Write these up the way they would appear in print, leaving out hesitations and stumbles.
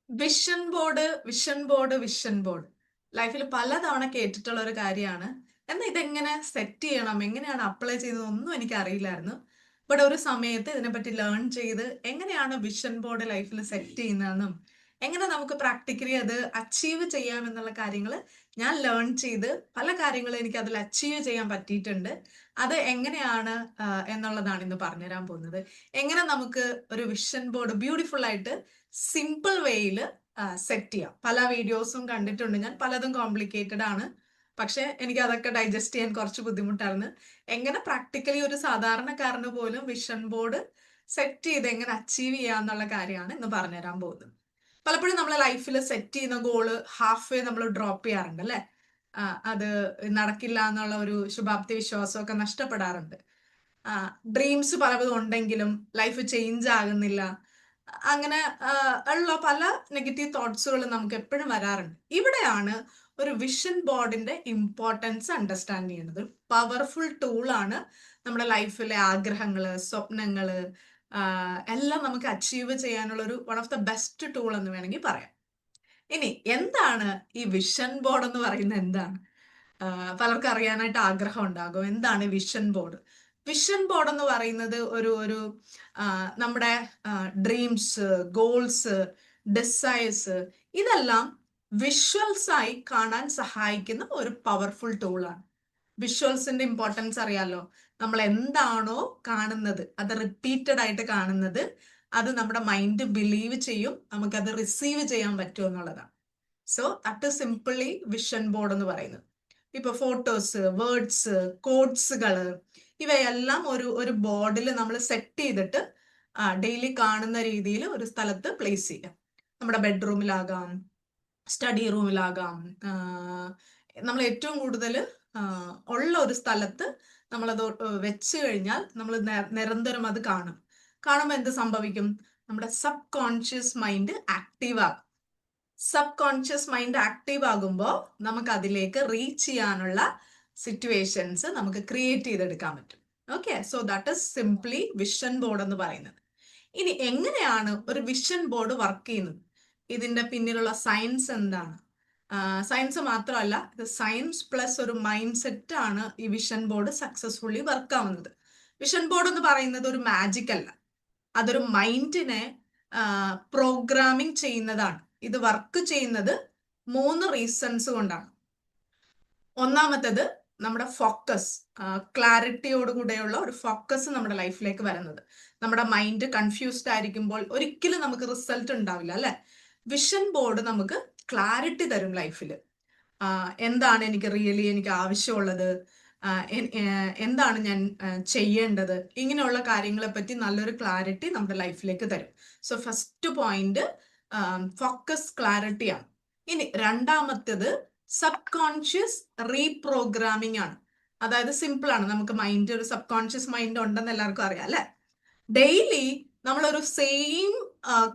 Vision board ലൈഫിൽ പലതവണ കേട്ടിട്ടുള്ള ഒരു കാര്യമാണ്. എന്നാൽ ഇതെങ്ങനെ സെറ്റ് ചെയ്യണം, എങ്ങനെയാണ് അപ്ലൈ ചെയ്യുന്നതൊന്നും എനിക്ക് അറിയില്ലായിരുന്നു. ബട്ട് ഒരു സമയത്ത് ഇതിനെപ്പറ്റി ലേൺ ചെയ്ത് എങ്ങനെയാണ് വിഷൻ ബോർഡ് ലൈഫിൽ സെറ്റ് ചെയ്യുന്നതെന്നും എങ്ങനെ നമുക്ക് പ്രാക്ടിക്കലി അത് അച്ചീവ് ചെയ്യാമെന്നുള്ള കാര്യങ്ങൾ ഞാൻ ലേൺ ചെയ്ത് പല കാര്യങ്ങളും എനിക്ക് അതിൽ അച്ചീവ് ചെയ്യാൻ പറ്റിയിട്ടുണ്ട്. അത് എങ്ങനെയാണ് എന്നുള്ളതാണ് ഇന്ന് പറഞ്ഞുതരാൻ പോകുന്നത്. എങ്ങനെ നമുക്ക് ഒരു വിഷൻ ബോർഡ് ബ്യൂട്ടിഫുൾ ആയിട്ട് സിമ്പിൾ വേയിൽ സെറ്റ് ചെയ്യാം. പല വീഡിയോസും കണ്ടിട്ടുണ്ട് ഞാൻ, പലതും കോംപ്ലിക്കേറ്റഡ് ആണ്. പക്ഷെ എനിക്ക് അതൊക്കെ ഡൈജസ്റ്റ് ചെയ്യാൻ കുറച്ച് ബുദ്ധിമുട്ടായിരുന്നു. എങ്ങനെ പ്രാക്ടിക്കലി ഒരു സാധാരണക്കാരന് പോലും വിഷൻ ബോർഡ് സെറ്റ് ചെയ്ത് എങ്ങനെ അച്ചീവ് ചെയ്യാന്നുള്ള കാര്യമാണ് ഇന്ന് പറഞ്ഞുതരാൻ പോകുന്നത്. പലപ്പോഴും നമ്മളെ ലൈഫിൽ സെറ്റ് ചെയ്യുന്ന ഗോള് ഹാഫ് വേ നമ്മൾ ഡ്രോപ്പ് ചെയ്യാറുണ്ട് അല്ലെ. അത് നടക്കില്ല എന്നുള്ള ഒരു ശുഭാപ്തി വിശ്വാസമൊക്കെ നഷ്ടപ്പെടാറുണ്ട്. ഡ്രീംസ് പലതും ഉണ്ടെങ്കിലും ലൈഫ് ചേഞ്ച് ആകുന്നില്ല. അങ്ങനെ ഉള്ള പല നെഗറ്റീവ് തോട്ട്സുകളും നമുക്ക് എപ്പോഴും വരാറുണ്ട്. ഇവിടെയാണ് ഒരു വിഷൻ ബോർഡിന്റെ ഇമ്പോർട്ടൻസ് അണ്ടർസ്റ്റാൻഡ് ചെയ്യുന്നത്. ഒരു പവർഫുൾ ടൂളാണ് നമ്മുടെ ലൈഫിലെ ആഗ്രഹങ്ങള്, സ്വപ്നങ്ങള് എല്ലാം നമുക്ക് അച്ചീവ് ചെയ്യാനുള്ള ഒരു one of the best tool എന്ന് വേണമെങ്കിൽ പറയാം. ഇനി എന്താണ് ഈ വിഷൻ ബോർഡ് എന്ന് പറയുന്നത്? എന്താണ്? പലർക്കും അറിയാനായിട്ട് ആഗ്രഹം ഉണ്ടാകും, എന്താണ് വിഷൻ ബോർഡ്? വിഷൻ ബോർഡ് എന്ന് പറയുന്നത് ഒരു ഒരു നമ്മുടെ ഡ്രീംസ്, ഗോൾസ്, ഡിസയേഴ്സ് ഇതെല്ലാം വിഷ്വൽസ് ആയി കാണാൻ സഹായിക്കുന്ന ഒരു പവർഫുൾ ടൂളാണ്. വിഷ്വൽസിന്റെ ഇമ്പോർട്ടൻസ് അറിയാലോ. നമ്മൾ എന്താണോ കാണുന്നത്, അത് റിപ്പീറ്റഡ് ആയിട്ട് കാണുന്നത്, അത് നമ്മുടെ മൈൻഡ് ബിലീവ് ചെയ്യും, നമുക്കത് റിസീവ് ചെയ്യാൻ പറ്റും എന്നുള്ളതാണ്. So that is simply vision board എന്ന് പറയുന്നത്. ഇപ്പൊ ഫോട്ടോസ്, വേർഡ്സ്, കോഡ്സുകള് ഇവയെല്ലാം ഒരു ഒരു ബോർഡിൽ നമ്മൾ സെറ്റ് ചെയ്തിട്ട് ഡെയിലി കാണുന്ന രീതിയിൽ ഒരു സ്ഥലത്ത് പ്ലേസ് ചെയ്യാം. നമ്മുടെ ബെഡ്റൂമിലാകാം, സ്റ്റഡി റൂമിലാകാം. നമ്മൾ ഏറ്റവും കൂടുതൽ ഉള്ള ഒരു സ്ഥലത്ത് നമ്മളത് വെച്ച് കഴിഞ്ഞാൽ നമ്മൾ നിരന്തരം അത് കാണും. കാണുമ്പോൾ എന്ത് സംഭവിക്കും? നമ്മുടെ സബ് കോൺഷ്യസ് മൈൻഡ് ആക്റ്റീവ് ആകും. സബ് കോൺഷ്യസ് മൈൻഡ് ആക്റ്റീവ് ആകുമ്പോൾ നമുക്ക് അതിലേക്ക് റീച്ച് ചെയ്യാനുള്ള സിറ്റുവേഷൻസ് നമുക്ക് ക്രിയേറ്റ് ചെയ്തെടുക്കാൻ പറ്റും. Okay, so that is simply vision board എന്ന് പറയുന്നത്. ഇനി എങ്ങനെയാണ് ഒരു വിഷൻ ബോർഡ് വർക്ക് ചെയ്യുന്നത്? ഇതിന്റെ പിന്നിലുള്ള സയൻസ് എന്താണ്? സയൻസ് മാത്രമല്ല, ഇത് സയൻസ് പ്ലസ് ഒരു മൈൻഡ് സെറ്റ് ആണ് ഈ വിഷൻ ബോർഡ് സക്സസ്ഫുള്ളി വർക്ക് ആവുന്നത്. വിഷൻ ബോർഡ് എന്ന് പറയുന്നത് ഒരു മാജിക് അല്ല, അതൊരു മൈൻഡിനെ പ്രോഗ്രാമിംഗ് ചെയ്യുന്നതാണ്. ഇത് വർക്ക് ചെയ്യുന്നത് 3 റീസൺസ് കൊണ്ടാണ്. ഒന്നാമത്തേത് നമ്മുടെ ഫോക്കസ്, ക്ലാരിറ്റിയോടുകൂടെയുള്ള ഒരു ഫോക്കസ് നമ്മുടെ ലൈഫിലേക്ക് വരുന്നത്. നമ്മുടെ മൈൻഡ് കൺഫ്യൂസ്ഡ് ആയിരിക്കുമ്പോൾ ഒരിക്കലും നമുക്ക് റിസൾട്ട് ഉണ്ടാവില്ല അല്ലെ. വിഷൻ ബോർഡ് നമുക്ക് ക്ലാരിറ്റി തരും ലൈഫിൽ. എന്താണ് എനിക്ക് ആവശ്യമുള്ളത്, എന്താണ് ഞാൻ ചെയ്യേണ്ടത്, ഇങ്ങനെയുള്ള കാര്യങ്ങളെ പറ്റി നല്ലൊരു ക്ലാരിറ്റി നമ്മുടെ ലൈഫിലേക്ക് തരും. സോ ഫസ്റ്റ് പോയിന്റ് ഫോക്കസ്, ക്ലാരിറ്റിയാണ്. ഇനി രണ്ടാമത്തേത് സബ് കോൺഷ്യസ് റീപ്രോഗ്രാമിംഗ് ആണ്. അതായത് സിമ്പിൾ ആണ്, നമുക്ക് മൈൻഡ്, ഒരു സബ് കോൺഷ്യസ് മൈൻഡ് ഉണ്ടെന്ന് എല്ലാവർക്കും അറിയാം അല്ലെ. ഡെയിലി നമ്മളൊരു സെയിം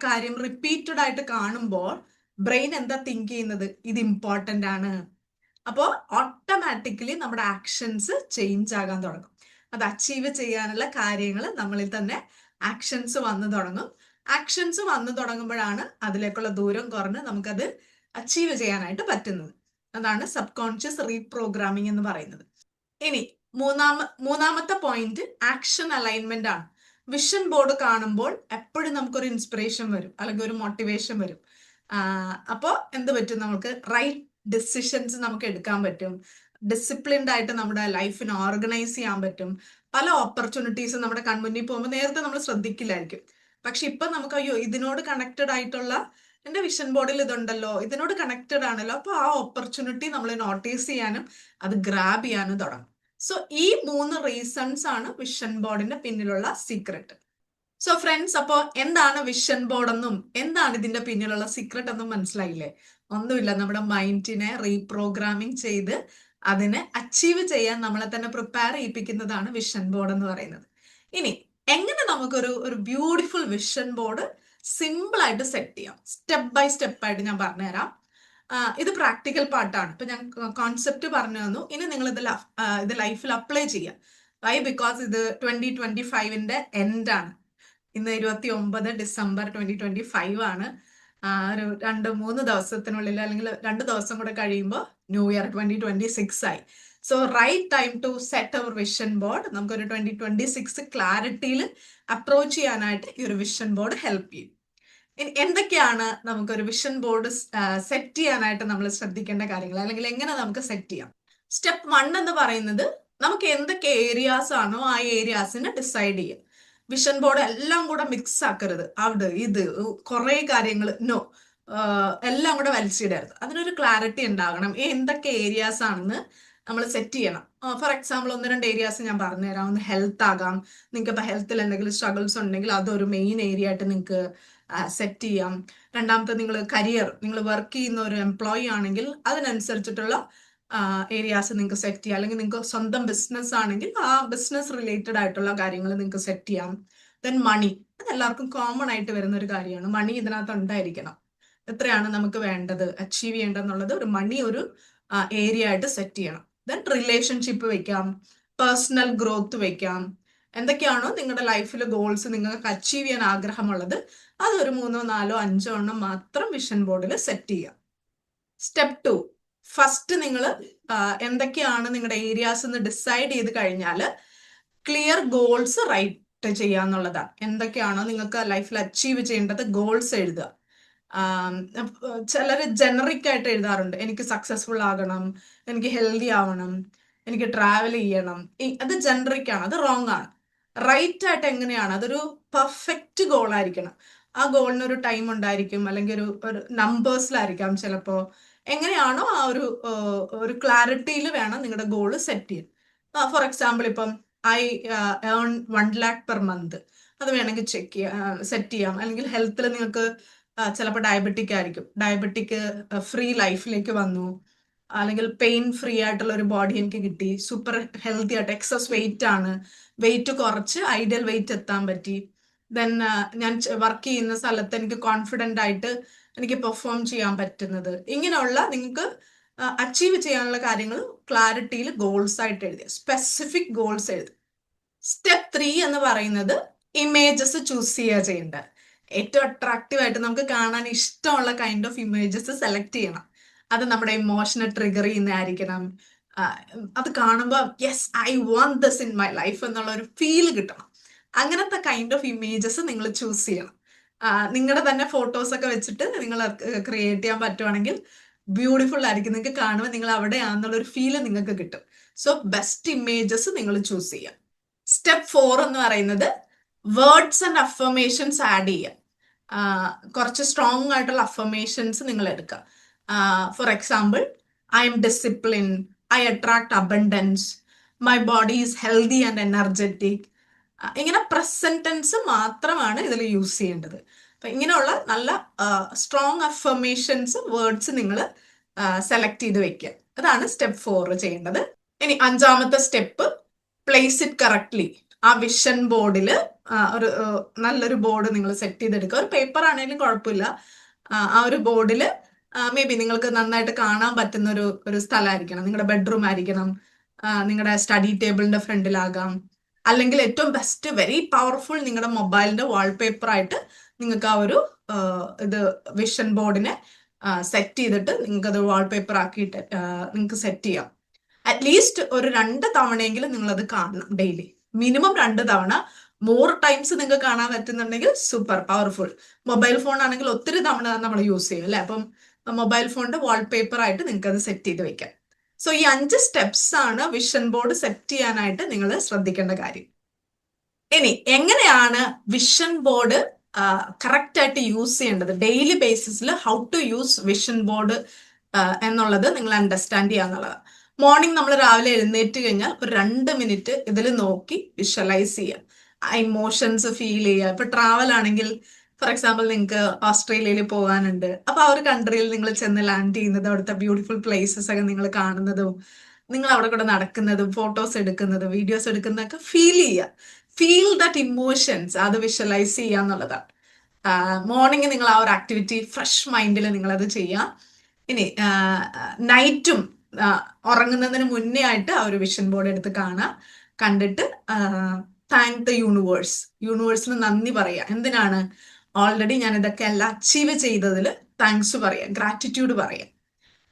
കാര്യം റിപ്പീറ്റഡ് ആയിട്ട് കാണുമ്പോൾ ബ്രെയിൻ എന്താ തിങ്ക് ചെയ്യുന്നത്? ഇത് ഇമ്പോർട്ടൻ്റ് ആണ്. അപ്പോൾ ഓട്ടോമാറ്റിക്കലി നമ്മുടെ ആക്ഷൻസ് ചേഞ്ച് ആകാൻ തുടങ്ങും. അത് അച്ചീവ് ചെയ്യാനുള്ള കാര്യങ്ങൾ നമ്മളിൽ തന്നെ ആക്ഷൻസ് വന്നു തുടങ്ങും. ആക്ഷൻസ് വന്നു തുടങ്ങുമ്പോഴാണ് അതിലേക്കുള്ള ദൂരം കുറഞ്ഞ് നമുക്കത് അച്ചീവ് ചെയ്യാനായിട്ട് പറ്റുന്നത്. അതാണ് സബ് കോൺഷ്യസ് റീപ്രോഗ്രാമിംഗ് എന്ന് പറയുന്നത്. ഇനി മൂന്നാമത്തെ പോയിന്റ് ആക്ഷൻ അലൈൻമെന്റ് ആണ്. വിഷൻ ബോർഡ് കാണുമ്പോൾ എപ്പോഴും നമുക്കൊരു ഇൻസ്പിറേഷൻ വരും, അല്ലെങ്കിൽ ഒരു മോട്ടിവേഷൻ വരും. അപ്പോൾ എന്ത് പറ്റും? നമുക്ക് റൈറ്റ് ഡിസിഷൻസ് നമുക്ക് എടുക്കാൻ പറ്റും. ഡിസിപ്ലിൻഡ് ആയിട്ട് നമ്മുടെ ലൈഫിനെ ഓർഗനൈസ് ചെയ്യാൻ പറ്റും. പല ഓപ്പർച്യൂണിറ്റീസ് നമ്മുടെ കൺമുന്നിൽ പോകുമ്പോൾ നേരത്തെ നമ്മൾ ശ്രദ്ധിക്കില്ലായിരിക്കും. പക്ഷെ ഇപ്പൊ നമുക്ക് അയ്യോ ഇതിനോട് കണക്റ്റഡ് ആയിട്ടുള്ള, എന്റെ വിഷൻ ബോർഡിൽ ഇതുണ്ടല്ലോ, ഇതിനോട് കണക്റ്റഡ് ആണല്ലോ, അപ്പൊ ആ ഓപ്പർച്യൂണിറ്റി നമ്മൾ നോട്ടീസ് ചെയ്യാനും അത് ഗ്രാബ് ചെയ്യാനും തുടങ്ങും. സോ ഈ 3 റീസൺസ് ആണ് വിഷൻ ബോർഡിന്റെ പിന്നിലുള്ള സീക്രട്ട്. സോ ഫ്രണ്ട്സ്, അപ്പോൾ എന്താണ് വിഷൻ ബോർഡ് എന്നും എന്താണ് ഇതിന്റെ പിന്നിലുള്ള സീക്രട്ട് എന്നും മനസ്സിലായില്ലേ? ഒന്നുമില്ല, നമ്മുടെ മൈൻഡിനെ റീപ്രോഗ്രാമിംഗ് ചെയ്ത് അതിനെ അച്ചീവ് ചെയ്യാൻ നമ്മളെ തന്നെ പ്രിപ്പയർ ചെയ്യിപ്പിക്കുന്നതാണ് വിഷൻ ബോർഡ് എന്ന് പറയുന്നത്. ഇനി എങ്ങനെ നമുക്കൊരു ഒരു ബ്യൂട്ടിഫുൾ വിഷൻ ബോർഡ് സിമ്പിൾ ആയിട്ട് സെറ്റ് ചെയ്യാം, സ്റ്റെപ്പ് ബൈ സ്റ്റെപ്പ് ആയിട്ട് ഞാൻ പറഞ്ഞുതരാം. ഇത് പ്രാക്ടിക്കൽ പാർട്ടാണ്. ഇപ്പൊ ഞാൻ കോൺസെപ്റ്റ് പറഞ്ഞു തന്നു, ഇനി നിങ്ങൾ ഇത് ലൈഫിൽ അപ്ലൈ ചെയ്യാം. വൈ? ബിക്കോസ് ഇത് 2025ന്റെ എൻഡ് ആണ്. ഇന്ന് 29 ഡിസംബർ 2025 ആണ്. ഒരു 2-3 ദിവസത്തിനുള്ളിൽ അല്ലെങ്കിൽ 2 ദിവസം കൂടെ കഴിയുമ്പോൾ ന്യൂ ഇയർ 2026 ആയി. So right time to set our vision board. നമുക്കൊരു 2026 ക്ലാരിറ്റിയിൽ അപ്രോച്ച് ചെയ്യാനായിട്ട് ഈ ഒരു വിഷൻ ബോർഡ് ഹെൽപ്പ് ചെയ്യും. എന്തൊക്കെയാണ് നമുക്കൊരു വിഷൻ ബോർഡ് സെറ്റ് ചെയ്യാനായിട്ട് നമ്മൾ ശ്രദ്ധിക്കേണ്ട കാര്യങ്ങൾ, അല്ലെങ്കിൽ എങ്ങനെ നമുക്ക് സെറ്റ് ചെയ്യാം? സ്റ്റെപ്പ് 1 എന്ന് പറയുന്നത് നമുക്ക് എന്തൊക്കെ ഏരിയാസ് ആണോ ആ ഏരിയാസിനെ ഡിസൈഡ് ചെയ്യാം. വിഷൻ ബോർഡ് എല്ലാം കൂടെ മിക്സ് ആക്കരുത്. അവിടെ ഇത് കുറെ കാര്യങ്ങൾ നോ, എല്ലാം കൂടെ വലിച്ചിടരുത്. അതിനൊരു ക്ലാരിറ്റി ഉണ്ടാകണം. എന്തൊക്കെ ഏരിയാസ് ആണെന്ന് നമ്മൾ സെറ്റ് ചെയ്യണം. ഫോർ എക്സാമ്പിൾ 1-2 ഏരിയാസ് ഞാൻ പറഞ്ഞുതരാം. ഒന്ന് ഹെൽത്ത് ആകാം. നിങ്ങൾക്ക് ഇപ്പൊ ഹെൽത്തിൽ എന്തെങ്കിലും സ്ട്രഗിൾസ് ഉണ്ടെങ്കിൽ അതൊരു മെയിൻ ഏരിയ ആയിട്ട് നിങ്ങൾക്ക് സെറ്റ് ചെയ്യാം. രണ്ടാമത്തെ നിങ്ങൾ കരിയർ, നിങ്ങൾ വർക്ക് ചെയ്യുന്ന ഒരു എംപ്ലോയി ആണെങ്കിൽ അതിനനുസരിച്ചിട്ടുള്ള ഏരിയാസ് നിങ്ങൾക്ക് സെറ്റ് ചെയ്യാം. അല്ലെങ്കിൽ നിങ്ങൾക്ക് സ്വന്തം ബിസിനസ് ആണെങ്കിൽ ആ ബിസിനസ് റിലേറ്റഡ് ആയിട്ടുള്ള കാര്യങ്ങൾ നിങ്ങൾക്ക് സെറ്റ് ചെയ്യാം. ദെൻ മണി, അത് എല്ലാവർക്കും കോമൺ ആയിട്ട് വരുന്ന ഒരു കാര്യമാണ്. മണി ഇതിനകത്ത് ഉണ്ടായിരിക്കണം. എത്രയാണ് നമുക്ക് വേണ്ടത്, അച്ചീവ് ചെയ്യേണ്ടതെന്നുള്ളത് ഒരു മണി ഒരു ഏരിയ ആയിട്ട് സെറ്റ് ചെയ്യണം. ദെൻ റിലേഷൻഷിപ്പ് വെക്കാം, പേഴ്സണൽ ഗ്രോത്ത് വെക്കാം. എന്തൊക്കെയാണോ നിങ്ങളുടെ ലൈഫിൽ ഗോൾസ് നിങ്ങൾക്ക് അച്ചീവ് ചെയ്യാൻ ആഗ്രഹമുള്ളത് അതൊരു 3-4-5 എണ്ണം മാത്രം വിഷൻ ബോർഡിൽ സെറ്റ് ചെയ്യാം. സ്റ്റെപ്പ് 2, ഫസ്റ്റ് നിങ്ങൾ എന്തൊക്കെയാണ് നിങ്ങളുടെ ഏരിയാസ് എന്ന് ഡിസൈഡ് ചെയ്ത് കഴിഞ്ഞാൽ ക്ലിയർ ഗോൾസ് റൈറ്റ് ചെയ്യാന്നുള്ളതാണ്. എന്തൊക്കെയാണോ നിങ്ങൾക്ക് ലൈഫിൽ അച്ചീവ് ചെയ്യേണ്ടത് ഗോൾസ് എഴുതുക. ചിലർ ജനറിക് ആയിട്ട് എഴുതാറുണ്ട്. എനിക്ക് സക്സസ്ഫുൾ ആകണം, എനിക്ക് ഹെൽത്തി ആവണം, എനിക്ക് ട്രാവൽ ചെയ്യണം. അത് ജനറിക് ആണ്, അത് റോങ് ആണ്. റൈറ്റ് ആയിട്ട് എങ്ങനെയാണ്, അതൊരു പെർഫെക്റ്റ് ഗോൾ ആയിരിക്കണം. ആ ഗോളിന് ഒരു ടൈം ഉണ്ടായിരിക്കും, അല്ലെങ്കിൽ ഒരു നമ്പേഴ്സിലായിരിക്കാം ചിലപ്പോ. എങ്ങനെയാണോ ആ ഒരു ക്ലാരിറ്റിയിൽ വേണം നിങ്ങളുടെ ഗോൾ സെറ്റ് ചെയ്യാൻ. ഫോർ എക്സാമ്പിൾ ഇപ്പം I earn 1 lakh per month, അത് വേണമെങ്കിൽ സെറ്റ് ചെയ്യാം. അല്ലെങ്കിൽ ഹെൽത്തിൽ നിങ്ങൾക്ക് ചിലപ്പോൾ ഡയബറ്റിക് ആയിരിക്കും, ഡയബറ്റിക് ഫ്രീ ലൈഫിലേക്ക് വന്നു, അല്ലെങ്കിൽ പെയിൻ ഫ്രീ ആയിട്ടുള്ള ഒരു ബോഡി എനിക്ക് കിട്ടി, സൂപ്പർ ഹെൽത്തി ആയിട്ട്, എക്സസ് വെയിറ്റ് ആണ്, വെയിറ്റ് കുറച്ച് ഐഡിയൽ വെയിറ്റ് എത്താൻ പറ്റി. ദെൻ ഞാൻ വർക്ക് ചെയ്യുന്ന സ്ഥലത്ത് എനിക്ക് കോൺഫിഡൻ്റ് ആയിട്ട് എനിക്ക് പെർഫോം ചെയ്യാൻ പറ്റുന്നത്. ഇങ്ങനെയുള്ള നിങ്ങൾക്ക് അച്ചീവ് ചെയ്യാനുള്ള കാര്യങ്ങൾ ക്ലാരിറ്റിയിൽ ഗോൾസ് ആയിട്ട് എഴുതുക, സ്പെസിഫിക് ഗോൾസ് എഴുതുക. സ്റ്റെപ്പ് 3 എന്ന് പറയുന്നത് ഇമേജസ് ചൂസ് ചെയ്യുക ചെയ്യേണ്ടത്. ഏറ്റവും അട്രാക്റ്റീവ് ആയിട്ട് നമുക്ക് കാണാൻ ഇഷ്ടമുള്ള കൈൻഡ് ഓഫ് ഇമേജസ് സെലക്ട് ചെയ്യണം. അത് നമ്മുടെ ഇമോഷനെ ട്രിഗർ ചെയ്യുന്നതായിരിക്കണം. അത് കാണുമ്പോൾ yes I want this in my life എന്നുള്ള ഒരു ഫീൽ കിട്ടണം. അങ്ങനത്തെ കൈൻഡ് ഓഫ് ഇമേജസ് നിങ്ങൾ ചൂസ് ചെയ്യണം. നിങ്ങളുടെ തന്നെ ഫോട്ടോസ് ഒക്കെ വെച്ചിട്ട് നിങ്ങൾ ക്രിയേറ്റ് ചെയ്യാൻ പറ്റുവാണെങ്കിൽ ബ്യൂട്ടിഫുൾ ആയിരിക്കും. നിങ്ങൾക്ക് കാണുമ്പോൾ നിങ്ങൾ അവിടെയാണെന്നുള്ളൊരു ഫീല് നിങ്ങൾക്ക് കിട്ടും. സോ ബെസ്റ്റ് ഇമേജസ് നിങ്ങൾ ചൂസ് ചെയ്യാം. സ്റ്റെപ്പ് 4 എന്ന് പറയുന്നത് വേർഡ്സ് ആൻഡ് അഫർമേഷൻസ് ആഡ് ചെയ്യുക. കുറച്ച് സ്ട്രോങ് ആയിട്ടുള്ള അഫർമേഷൻസ് നിങ്ങൾ എടുക്കുക. For example, I M discipline, I attract abundance, my body is healthy and energetic. ഇങ്ങനെ പ്രസന്റ് ടെൻസ് മാത്രമാണ് ഇതിൽ യൂസ് ചെയ്യേണ്ടത്. അപ്പൊ ഇങ്ങനെയുള്ള നല്ല സ്ട്രോങ് അഫർമേഷൻസ് വേർഡ്സ് നിങ്ങൾ സെലക്ട് ചെയ്ത് വെക്കുക. അതാണ് സ്റ്റെപ്പ് 4 ചെയ്യേണ്ടത്. ഇനി 5ാമത്തെ സ്റ്റെപ്പ്, പ്ലേസ് ഇറ്റ് കറക്റ്റ്ലി. ആ വിഷൻ ബോർഡിൽ ഒരു നല്ലൊരു ബോർഡ് നിങ്ങൾ സെറ്റ് ചെയ്തെടുക്കുക. ഒരു പേപ്പർ ആണെങ്കിലും കുഴപ്പമില്ല. ആ ഒരു ബോർഡിൽ മേ ബി നിങ്ങൾക്ക് നന്നായിട്ട് കാണാൻ പറ്റുന്ന ഒരു സ്ഥലമായിരിക്കണം. നിങ്ങളുടെ ബെഡ്റൂം ആയിരിക്കണം, നിങ്ങളുടെ സ്റ്റഡി ടേബിളിന്റെ ഫ്രണ്ടിലാകാം, അല്ലെങ്കിൽ ഏറ്റവും ബെസ്റ്റ് വെരി പവർഫുൾ നിങ്ങളുടെ മൊബൈലിന്റെ വാൾപേപ്പർ ആയിട്ട് നിങ്ങൾക്ക് ആ ഒരു ഇത് വിഷൻ ബോർഡിനെ സെറ്റ് ചെയ്തിട്ട് നിങ്ങൾക്ക് അത് വാൾപേപ്പർ ആക്കിയിട്ട് നിങ്ങൾക്ക് സെറ്റ് ചെയ്യാം. അറ്റ്ലീസ്റ്റ് ഒരു 2 തവണയെങ്കിലും നിങ്ങൾ അത് കാണണം ഡെയിലി. മിനിമം 2 തവണ. മോർ ടൈംസ് നിങ്ങൾക്ക് കാണാൻ പറ്റുന്നുണ്ടെങ്കിൽ സൂപ്പർ പവർഫുൾ. മൊബൈൽ ഫോൺ ആണെങ്കിൽ ഒത്തിരി തവണ നമ്മൾ യൂസ് ചെയ്യും അല്ലെ. അപ്പം മൊബൈൽ ഫോണിന്റെ വാൾപേപ്പർ ആയിട്ട് നിങ്ങൾക്ക് അത് സെറ്റ് ചെയ്ത് വെക്കാം. സോ ഈ 5 സ്റ്റെപ്സ് ആണ് വിഷൻ ബോർഡ് സെറ്റ് ചെയ്യാനായിട്ട് നിങ്ങൾ ശ്രദ്ധിക്കേണ്ട കാര്യം. ഇനി എങ്ങനെയാണ് വിഷൻ ബോർഡ് കറക്റ്റ് ആയിട്ട് യൂസ് ചെയ്യേണ്ടത്, ഡെയിലി ബേസിസിൽ how to use vision board എന്നുള്ളത് നിങ്ങൾ അണ്ടർസ്റ്റാൻഡ് ചെയ്യുക എന്നുള്ളതാണ്. മോർണിംഗ് നമ്മൾ രാവിലെ എഴുന്നേറ്റ് കഴിഞ്ഞാൽ ഒരു 2 മിനിറ്റ് ഇതിൽ നോക്കി വിഷ്വലൈസ് ചെയ്യുക, ആ ഇമോഷൻസ് ഫീൽ ചെയ്യുക. ഇപ്പൊ ട്രാവൽ ആണെങ്കിൽ ഫോർ എക്സാമ്പിൾ നിങ്ങൾക്ക് ഓസ്ട്രേലിയയിൽ പോകാനുണ്ട്, അപ്പൊ ആ ഒരു കൺട്രിയിൽ നിങ്ങൾ ചെന്ന് ലാൻഡ് ചെയ്യുന്നത്, അവിടുത്തെ ബ്യൂട്ടിഫുൾ പ്ലേസസ് ഒക്കെ നിങ്ങൾ കാണുന്നതും നിങ്ങൾ അവിടെ കൂടെ നടക്കുന്നതും ഫോട്ടോസ് എടുക്കുന്നതും വീഡിയോസ് എടുക്കുന്നതൊക്കെ ഫീൽ ചെയ്യുക. ഫീൽ ദാറ്റ് ഇമോഷൻസ്, അത് വിഷ്വലൈസ് ചെയ്യുക എന്നുള്ളതാണ്. മോർണിംഗ് നിങ്ങൾ ആ ഒരു ആക്ടിവിറ്റി ഫ്രഷ് മൈൻഡിൽ നിങ്ങളത് ചെയ്യുക. ഇനി നൈറ്റും ഉറങ്ങുന്നതിന് മുന്നേ ആയിട്ട് ആ ഒരു വിഷൻ ബോർഡ് എടുത്ത് കാണുക. കണ്ടിട്ട് താങ്ക് ദ യൂണിവേഴ്സിന് നന്ദി പറയുക. എന്തിനാണ്? ഓൾറെഡി ഞാൻ ഇതൊക്കെ എല്ലാം അച്ചീവ് ചെയ്തതിൽ താങ്ക്സ് പറയാം, ഗ്രാറ്റിറ്റ്യൂഡ് പറയാം.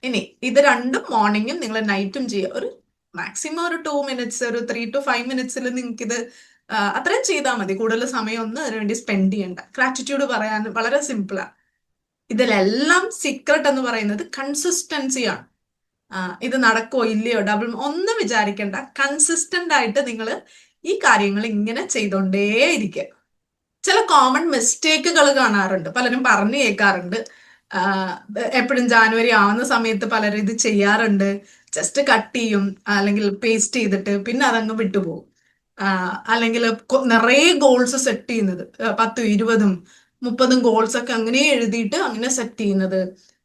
ഇനി ഇത് രണ്ടും മോർണിംഗും നിങ്ങൾ നൈറ്റും ചെയ്യുക. ഒരു മാക്സിമം ഒരു 2 മിനിറ്റ്സ്, ഒരു 3 to 5 മിനിറ്റ്സിൽ നിങ്ങൾക്ക് ഇത് അത്രയും ചെയ്താൽ മതി. കൂടുതൽ സമയമൊന്നും അതിനുവേണ്ടി സ്പെൻഡ് ചെയ്യണ്ട. ഗ്രാറ്റിറ്റ്യൂഡ് പറയാൻ വളരെ സിമ്പിളാണ്. ഇതിലെല്ലാം സീക്രട്ട് എന്ന് പറയുന്നത് കൺസിസ്റ്റൻസിയാണ്. ഇത് നടക്കോ ഇല്ലയോ ഒന്നും വിചാരിക്കേണ്ട. കൺസിസ്റ്റന്റ് ആയിട്ട് നിങ്ങൾ ഈ കാര്യങ്ങൾ ഇങ്ങനെ ചെയ്തോണ്ടേയിരിക്കുക. ചില കോമൺ മിസ്റ്റേക്കുകൾ കാണാറുണ്ട്, പലരും പറഞ്ഞു കേൾക്കാറുണ്ട്. എപ്പോഴും ജാനുവരി ആവുന്ന സമയത്ത് പലരും ഇത് ചെയ്യാറുണ്ട്. ജസ്റ്റ് കട്ട് ചെയ്യും, അല്ലെങ്കിൽ പേസ്റ്റ് ചെയ്തിട്ട് പിന്നെ അതങ്ങ് വിട്ടുപോകും. അല്ലെങ്കിൽ നിറയെ ഗോൾസ് സെറ്റ് ചെയ്യുന്നത്, 10, 20, 30 ഗോൾസ് ഒക്കെ അങ്ങനെ എഴുതിയിട്ട് അങ്ങനെ സെറ്റ് ചെയ്യുന്നത്,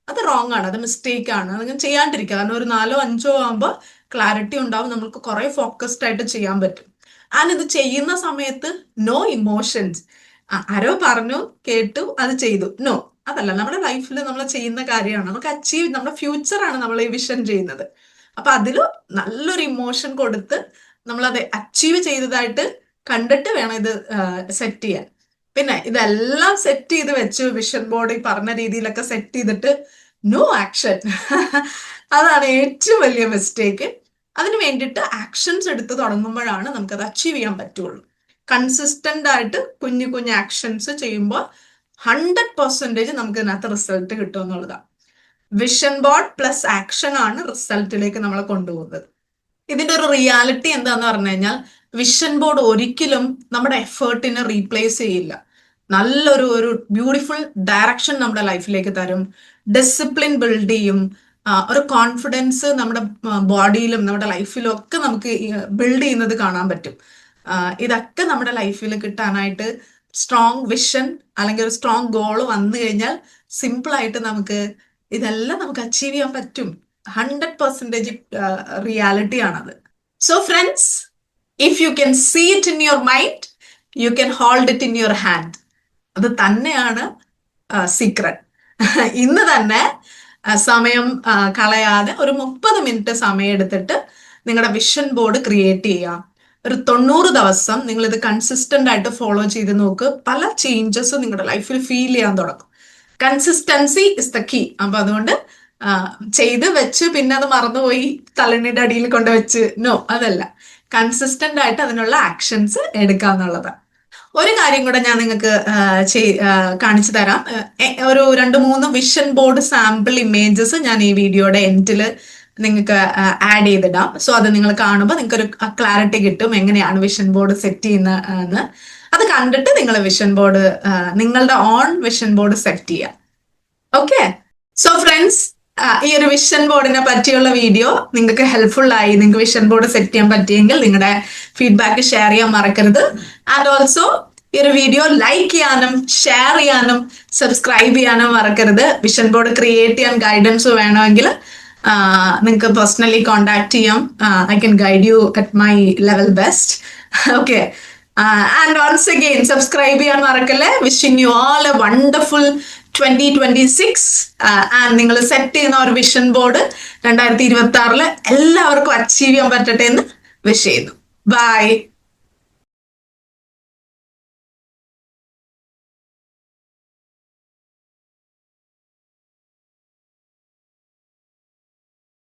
അത് റോങ് ആണ്, അത് മിസ്റ്റേക്ക് ആണ്. അതങ്ങനെ ചെയ്യാണ്ടിരിക്കുക. കാരണം ഒരു 4, 5 ആകുമ്പോൾ ക്ലാരിറ്റി ഉണ്ടാവും, നമുക്ക് കുറെ ഫോക്കസ്ഡ് ആയിട്ട് ചെയ്യാൻ പറ്റും. ആൻഡ് ഇത് ചെയ്യുന്ന സമയത്ത് നോ ഇമോഷൻസ്. ആരോ പറഞ്ഞു കേട്ടു അത് ചെയ്തു, നോ, അതല്ല. നമ്മുടെ ലൈഫിൽ നമ്മൾ ചെയ്യുന്ന കാര്യമാണ്, നമുക്ക് അച്ചീവ്, നമ്മുടെ ഫ്യൂച്ചറാണ് നമ്മൾ ഈ വിഷൻ ചെയ്യുന്നത്. അപ്പൊ അതിൽ നല്ലൊരു ഇമോഷൻ കൊടുത്ത് നമ്മളത് അച്ചീവ് ചെയ്തതായിട്ട് കണ്ടിട്ട് വേണം ഇത് സെറ്റ് ചെയ്യാൻ. പിന്നെ ഇതെല്ലാം സെറ്റ് ചെയ്ത് വെച്ച് വിഷൻ ബോർഡ് ഈ പറഞ്ഞ രീതിയിലൊക്കെ സെറ്റ് ചെയ്തിട്ട് നോ ആക്ഷൻ. അതാണ് ഏറ്റവും വലിയ മിസ്റ്റേക്ക്. അതിന് വേണ്ടിയിട്ട് ആക്ഷൻസ് എടുത്ത് തുടങ്ങുമ്പോഴാണ് നമുക്കത് അച്ചീവ് ചെയ്യാൻ പറ്റുള്ളൂ. കൺസിസ്റ്റന്റ് ആയിട്ട് കുഞ്ഞു കുഞ്ഞു ആക്ഷൻസ് ചെയ്യുമ്പോൾ 100% നമുക്ക് ഇതിനകത്ത് റിസൾട്ട് കിട്ടും എന്നുള്ളതാണ്. വിഷൻ ബോർഡ് പ്ലസ് ആക്ഷൻ ആണ് റിസൾട്ടിലേക്ക് നമ്മളെ കൊണ്ടുപോകുന്നത്. ഇതിന്റെ ഒരു റിയാലിറ്റി എന്താന്ന് പറഞ്ഞു കഴിഞ്ഞാൽ, വിഷൻ ബോർഡ് ഒരിക്കലും നമ്മുടെ എഫേർട്ടിനെ റീപ്ലേസ് ചെയ്യില്ല. നല്ലൊരു ബ്യൂട്ടിഫുൾ ഡയറക്ഷൻ നമ്മുടെ ലൈഫിലേക്ക് തരും, ഡിസിപ്ലിൻ ബിൽഡ് ചെയ്യും, ഒരു കോൺഫിഡൻസ് നമ്മുടെ ബോഡിയിലും നമ്മുടെ ലൈഫിലും ഒക്കെ നമുക്ക് ബിൽഡ് ചെയ്യുന്നത് കാണാൻ പറ്റും. ഇതൊക്കെ നമ്മുടെ ലൈഫിൽ കിട്ടാനായിട്ട് സ്ട്രോങ് വിഷൻ അല്ലെങ്കിൽ ഒരു സ്ട്രോങ് ഗോൾ വന്നു കഴിഞ്ഞാൽ സിമ്പിൾ ആയിട്ട് നമുക്ക് ഇതെല്ലാം നമുക്ക് അച്ചീവ് ചെയ്യാൻ പറ്റും. 100% റിയാലിറ്റി ആണത്. So friends, if you can see it in your mind, you can hold it in your hand. അത് തന്നെയാണ് സീക്രട്ട്. ഇന്ന് തന്നെ സമയം കളയാതെ ഒരു 30 മിനിറ്റ് സമയം എടുത്തിട്ട് നിങ്ങളുടെ വിഷൻ ബോർഡ് ക്രിയേറ്റ് ചെയ്യാം. ഒരു 90 ദിവസം നിങ്ങൾ ഇത് കൺസിസ്റ്റന്റ് ആയിട്ട് ഫോളോ ചെയ്ത് നോക്ക്. പല ചേഞ്ചസ് നിങ്ങളുടെ ലൈഫിൽ ഫീൽ ചെയ്യാൻ തുടങ്ങും. Consistency is the key. അപ്പൊ അതുകൊണ്ട് ചെയ്ത് വെച്ച് പിന്നെ അത് മറന്നുപോയി തലണിയുടെ അടിയിൽ കൊണ്ടുവച്ച്, നോ, അതല്ല. കൺസിസ്റ്റന്റ് ആയിട്ട് അതിനുള്ള ആക്ഷൻസ് എടുക്കാന്നുള്ളതാണ്. ഒരു കാര്യം കൂടെ ഞാൻ നിങ്ങൾക്ക് കാണിച്ചു തരാം. ഒരു 2-3 വിഷൻ ബോർഡ് സാമ്പിൾ ഇമേജസ് ഞാൻ ഈ വീഡിയോയുടെ എൻഡിൽ നിങ്ങൾക്ക് ആഡ് ചെയ്തിടാം. സോ അത് നിങ്ങൾ കാണുമ്പോൾ നിങ്ങൾക്കൊരു ക്ലാരിറ്റി കിട്ടും എങ്ങനെയാണ് വിഷൻ ബോർഡ് സെറ്റ് ചെയ്യുന്നത്. അത് കണ്ടിട്ട് നിങ്ങൾ വിഷൻ ബോർഡ്, നിങ്ങളുടെ ഓൺ വിഷൻ ബോർഡ് സെറ്റ് ചെയ്യാം. ഓക്കെ. സോ ഫ്രണ്ട്സ്, ഈ ഒരു വിഷൻ ബോർഡിനെ പറ്റിയുള്ള വീഡിയോ നിങ്ങൾക്ക് ഹെൽപ്ഫുൾ ആയി, നിങ്ങൾക്ക് വിഷൻ ബോർഡ് സെറ്റ് ചെയ്യാൻ പറ്റിയെങ്കിൽ നിങ്ങളുടെ ഫീഡ്ബാക്ക് ഷെയർ ചെയ്യാൻ മറക്കരുത്. ആൻഡ് ഓൾസോ ഈ ഒരു വീഡിയോ ലൈക്ക് ചെയ്യാനും ഷെയർ ചെയ്യാനും സബ്സ്ക്രൈബ് ചെയ്യാനും മറക്കരുത്. വിഷൻ ബോർഡ് ക്രിയേറ്റ് ചെയ്യാൻ ഗൈഡൻസ് വേണമെങ്കിൽ നിങ്ങൾക്ക് പേഴ്സണലി കോണ്ടാക്ട് ചെയ്യാം. I can guide you at my level best. Okay. And once again subscribe ചെയ്യാൻ മറക്കല്ലേ. Wishing you all a wonderful 2026. And നിങ്ങൾ സെറ്റ് ചെയ്യുന്ന ഒരു വിഷൻ ബോർഡ് 2026 എല്ലാവർക്കും അച്ചീവ് ചെയ്യാൻ പറ്റട്ടെ എന്ന് വിഷ് ചെയ്യുന്നു. ബൈ.